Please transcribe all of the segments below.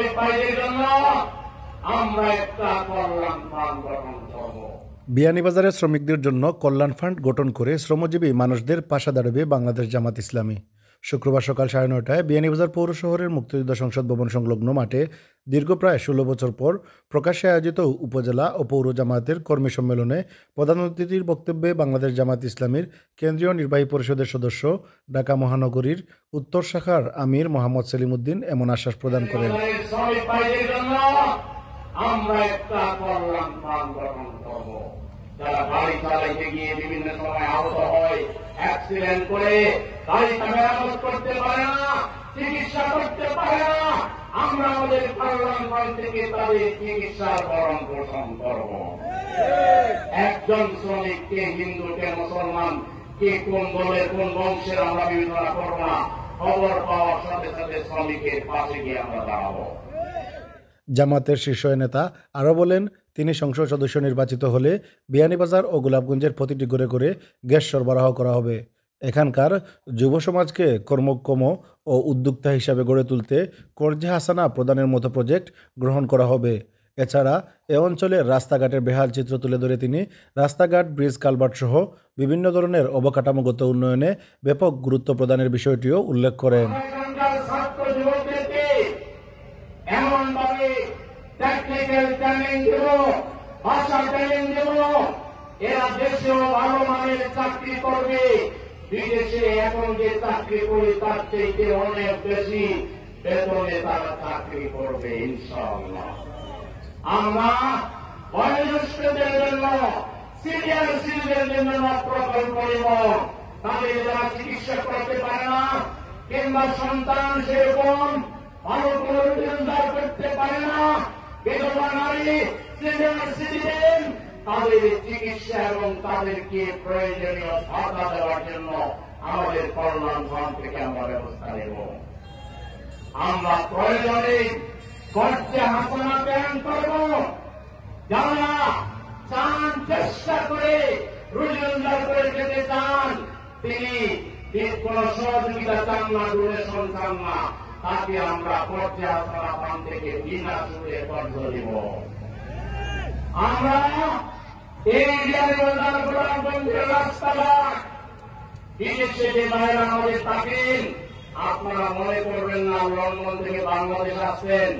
শ্রমিক ভাইদের জন্য আমরা একটা কল্যাণ ফান্ড গঠন করব। বিয়ানীবাজারের শ্রমিকদের জন্য কল্যাণ ফান্ড গঠন করে শ্রমজীবী মানুষদের পাশে দাঁড়াবে বাংলাদেশ জামাত ইসলামী। শুক্রবার সকাল 9:30টায় বিয়ানীবাজার পৌর শহরের মুক্তিযোদ্ধা সংসদ ভবন সংলগ্ন মাঠে দীর্ঘ প্রায় 16 বছর পর প্রকাশ্যে আয়োজিত উপজেলা ও পৌর জামায়াতের কর্মী সম্মেলনে প্রধান অতিথির বক্তব্যে বাংলাদেশ জামাত ইসলামীর কেন্দ্রীয় নির্বাহী পরিষদের সদস্য, ঢাকা মহানগরীর উত্তর শাখার আমির মোহাম্মদ সেলিম উদ্দিন এমন আশ্বাস প্রদান করেন। শ্রমিক ভাইদের জন্য আমরা একটা কল্যাণ ফান্ড গঠন করব। যারা গাড়ি চালাইতে গিয়ে বিভিন্ন সময় আহত হয়, অ্যাক্সিডেন্ট করে গাড়িটা মেরামত করতে পারে না, চিকিৎসা করতে পারে না, আমরা আমাদের কল্যাণ ফান্ড থেকে তাদের চিকিৎসার ভরণ পোষণ করব। একজন শ্রমিককে হিন্দু কে মুসলমান কে কোন দলের কোন বংশের আমরা বিবেচনা করব না। খবর পাওয়ার সাথে সাথে শ্রমিকের পাশে গিয়ে আমরা দাঁড়াবো। জামাতের শীর্ষ নেতা আরও বলেন, তিনি সংসদ সদস্য নির্বাচিত হলে বিয়ানীবাজার ও গোলাপগঞ্জের প্রতিটি ঘরে ঘরে গ্যাস সরবরাহ করা হবে। এখানকার যুব সমাজকে কর্মক্ষম ও উদ্যোক্তা হিসাবে গড়ে তুলতে কর্জে হাসানা প্রদানের মতো প্রজেক্ট গ্রহণ করা হবে। এছাড়া এ অঞ্চলের রাস্তাঘাটের বেহাল চিত্র তুলে ধরে তিনি রাস্তাঘাট, ব্রিজ, কালভার্ট সহ বিভিন্ন ধরনের অবকাঠামোগত উন্নয়নে ব্যাপক গুরুত্ব প্রদানের বিষয়টিও উল্লেখ করেন। এমনভাবে টেকনিক্যাল ট্রেনিং দেব, ভাষা ট্রেনিং দেব, এরা দেশেও ভালো মানের চাকরি করবে। বিদেশে এখন যে চাকরি করে তার থেকে অনেক বেশি বেতনে তারা চাকরি করবে ইনশাআল্লাহ। আমরা বয়োজ্যেষ্ঠদের জন্য, সিনিয়র সিটিজেনদের জন্য প্রকল্প নেব। তাদের যারা চিকিৎসা করতে পারে না কিংবা সন্তান সেরকম ভালো কোনো রোজগার করতে পারে না, বিধবা নারী, সিনিয়র সিটিজেন, তাদের চিকিৎসা এবং তাদেরকে প্রয়োজনীয় ভাতা দেওয়ার জন্য আমাদের কল্যাণ ফান্ড থেকে আমরা ব্যবস্থা নেব। আমরা প্রয়োজনে কর্জে হাসানা প্রেরণ করব। যারা চান, চেষ্টা করে রোজগার করে যেতে চান, তিনি কোন সহযোগিতা চান না, ডোনেশন চান না, তাকে আমরা কর্জে হাসানা ফান্ড থেকে বিনা সুদে কর্জ দিব। আমরা এই বিয়ানীবাজার গোলাপগঞ্জের রাস্তাঘাট, বিদেশে যে বাইরে আমাদের থাকেন, আপনারা মনে করবেন না লন্ডন থেকে বাংলাদেশ আসছেন,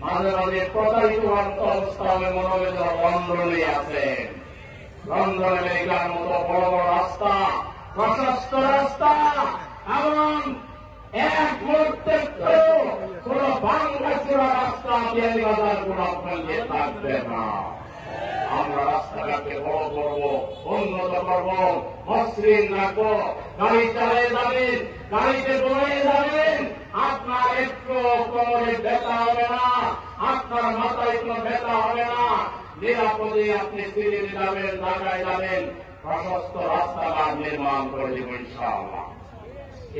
মাঝে মাঝে প্রতারিত অবস্থা হবে, মনে হবে যে লন্ডনে আছেন। লন্ডন আমেরিকার মতো বড় বড় রাস্তা, প্রশস্ত রাস্তা, এবং এক মুহূর্তে কোন ভাঙ্গাচোরা রাস্তা বিয়ানীবাজার গোলাপগঞ্জে থাকবে না। আমরা রাস্তাঘাটকে বড় করব, উন্নত করব, মসৃণ রাখবো। গাড়ি চালিয়ে যাবেন, গাড়িতে বয়ে যাবেন, আপনার একটু কোমরে ব্যথা হবে না, আপনার মাথায় কোনো ব্যথা হবে না। নিরাপদে আপনি সিলেটে যাবেন, ঢাকায় যাবেন, প্রশস্ত রাস্তাঘাট নির্মাণ করে দেব ইনশাআল্লাহ।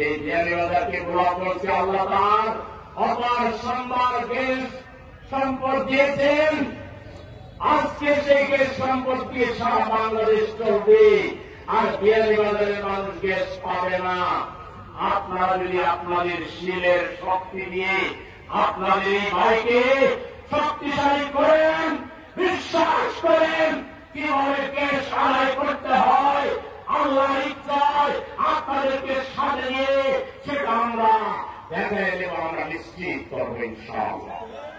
এই বিয়ানীবাজারকে গোলাপগঞ্জকে আল্লাহ তাআলা অপার সম্মান গ্যাস সম্পদ দিয়েছেন। আজকে সেই গ্যাস সম্পদ দিয়ে সারা বাংলাদেশ চলবে, আর বিয়ানীবাজারের মানুষ গ্যাস পাবে না। আপনারা যদি আপনাদের শিলের শক্তি দিয়ে আপনাদের এই ভাইকে শক্তিশালী করেন, বিশ্বাস করেন কিভাবে গ্যাস আদায় করতে হয়, আল্লাহর ইচ্ছায় আপনাদেরকে সাথে নিয়ে সেটা আমরা দেখাই দেব, আমরা নিশ্চিত করবো ইনশাআল্লাহ।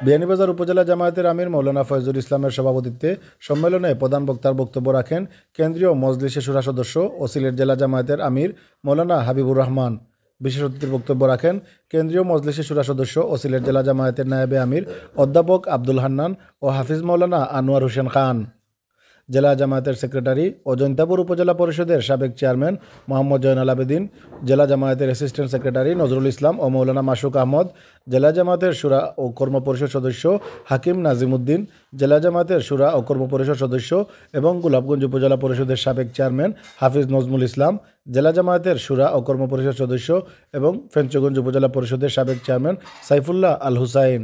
বিয়ানীবাজার উপজেলা জামায়াতের আমির মৌলানা ফয়জুল ইসলামের সভাপতিত্বে সম্মেলনে প্রধান বক্তার বক্তব্য রাখেন কেন্দ্রীয় মজলিসে শুরা সদস্য ও সিলেট জেলা জামায়াতের আমির মৌলানা হাবিবুর রহমান। বিশেষ অতিথির বক্তব্য রাখেন কেন্দ্রীয় মজলিসে শুরা সদস্য ও সিলেট জেলা জামায়াতের নায়েবে আমির অধ্যাপক আব্দুল হান্নান ও হাফিজ মৌলানা আনোয়ার হোসেন খান। জেলা জামায়াতের সেক্রেটারি ও জৈন্তাপুর উপজেলা পরিষদের সাবেক চেয়ারম্যান মোহাম্মদ জয়নাল আবেদিন, জেলা জামায়াতের অ্যাসিস্ট্যান্ট সেক্রেটারি নজরুল ইসলাম ও মৌলানা মাসুক আহমদ, জেলা জামায়াতের শুরা ও কর্ম পরিষদ সদস্য হাকিম নাজিমউদ্দিন, জেলা জামায়াতের শুরা ও কর্ম পরিষদ সদস্য এবং গোলাপগঞ্জ উপজেলা পরিষদের সাবেক চেয়ারম্যান হাফিজ নজমুল ইসলাম, জেলা জামায়াতের শুরা ও কর্ম পরিষদ সদস্য এবং ফেঞ্চগঞ্জ উপজেলা পরিষদের সাবেক চেয়ারম্যান সাইফুল্লাহ আল হুসাইন,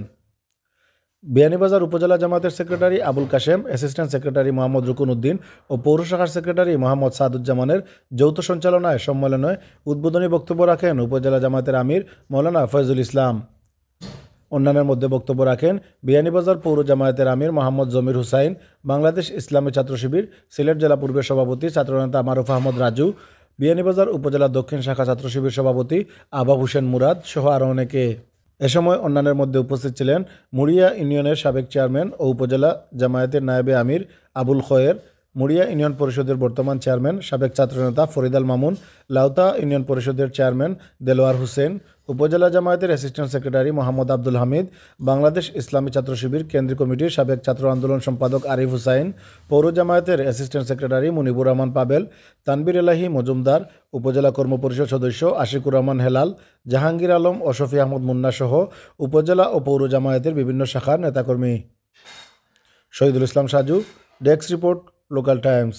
বিয়ানীবাজার উপজেলা জামায়াতের secretary Abul Kashem, assistant secretary Mohammad Rukun Uddin ও পৌর শাখার সেক্রেটারি মোহাম্মদ সাদুজ্জামানের যৌথ সঞ্চালনায় সম্মেলনে উদ্বোধনী বক্তব্য রাখেন উপজেলা জামায়াতের আমির মৌলানা ফয়জুল ইসলাম। অন্যান্যের মধ্যে বক্তব্য রাখেন বিয়ানীবাজার পৌর জামায়াতের আমির মোহাম্মদ জমির হুসাইন, বাংলাদেশ ইসলামী ছাত্র শিবির সিলেট জেলা পূর্বের সভাপতি ছাত্রনেতা মারুফ আহমদ রাজু, বিয়ানীবাজার উপজেলা দক্ষিণ শাখা ছাত্র শিবির সভাপতি আবাব হোসেন মুরাদ সহ আরও অনেকে। এ সময় অন্যান্যের মধ্যে উপস্থিত ছিলেন মুড়িয়া ইউনিয়নের সাবেক চেয়ারম্যান ও উপজেলা জামায়াতের নায়েবে আমির আবুল খয়ের, মুড়িয়া ইউনিয়ন পরিষদের বর্তমান চেয়ারম্যান সাবেক ছাত্রনেতা ফরিদ আল মামুন, লাউতা ইউনিয়ন পরিষদের চেয়ারম্যান দেলোয়ার হোসেন, উপজেলা জামায়াতের অ্যাসিস্ট্যান্ট সেক্রেটারি মোহাম্মদ আব্দুল হামিদ, বাংলাদেশ ইসলামী ছাত্র শিবির কেন্দ্রীয় কমিটির সাবেক ছাত্র আন্দোলন সম্পাদক আরিফ হুসাইন, পৌর জামায়াতের অ্যাসিস্ট্যান্ট সেক্রেটারি মুনিবুর রহমান পাবেল, তানবির এলাহি মজুমদার, উপজেলা কর্মপরিষদ সদস্য আশিকুর রহমান হেলাল, জাহাঙ্গীর আলম ও শফি আহমদ মুন্না সহ উপজেলা ও পৌর জামায়াতের বিভিন্ন শাখার নেতাকর্মী। Shahidul Islam Saju, desk report, local Times.